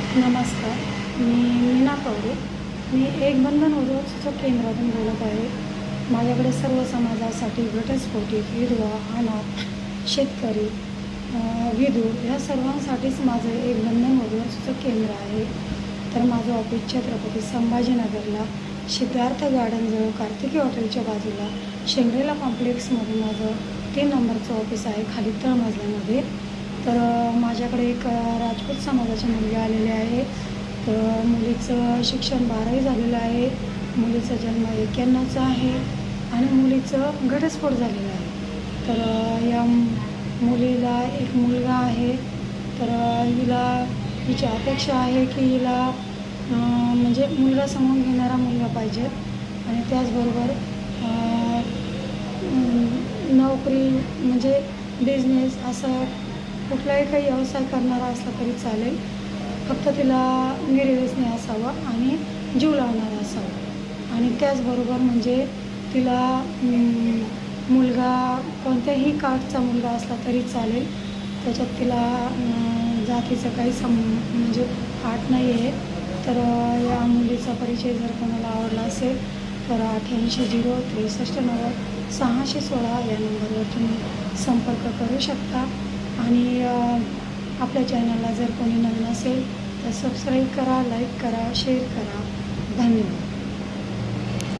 नमस्कार. मी मीना कवडे. मी एक बंधन वधू सूचक केंद्रातून बोलत आहे. माझ्याकडे सर्व समाजासाठी घटस्फोटी, विधवा, अनाथ, शेतकरी, विधू ह्या सर्वांसाठीच माझं एक बंधन वधू सूचक केंद्र आहे. तर माझं ऑफिस छत्रपती संभाजीनगरला सिद्धार्थ गार्डनजवळ कार्तिकी हॉटेलच्या बाजूला शेंगरेला कॉम्प्लेक्समध्ये माझं 3 नंबरचं ऑफिस आहे, खाली तळमजल्यामध्ये. तर माझ्याकडे एक राजपूत समाजाची मुलगी आलेली आहे. तर मुलीचं शिक्षण 12वी झालेलं आहे. मुलीचा जन्म 91चा आहे आणि मुलीचं घटस्फोट झालेला आहे. तर या मुलीला एक मुलगा आहे. तर हिची अपेक्षा आहे की हिला म्हणजे मुलगा समजून घेणारा मुलगा पाहिजे आणि त्याचबरोबर नोकरी म्हणजे बिझनेस असं कुठलाही काही व्यवसाय करणारा असला तरी चालेल. फक्त तिला निर्व्यसनी असावा आणि जीव लावणारा असावा. आणि त्याचबरोबर म्हणजे तिला मुलगा कोणत्याही कास्टचा मुलगा असला तरी चालेल. त्याच्यात तिला जातीचं काही म्हणजे आट नाही आहे. तर या मुलीचा परिचय जर कोणाला आवडला असेल तर 88-0-63-90-616 या नंबरवर तुम्ही संपर्क करू शकता. आणि आपल्या चॅनलला जर कोणी नवीन असेल तर सबस्क्राईब करा, लाईक करा, शेअर करा. धन्यवाद.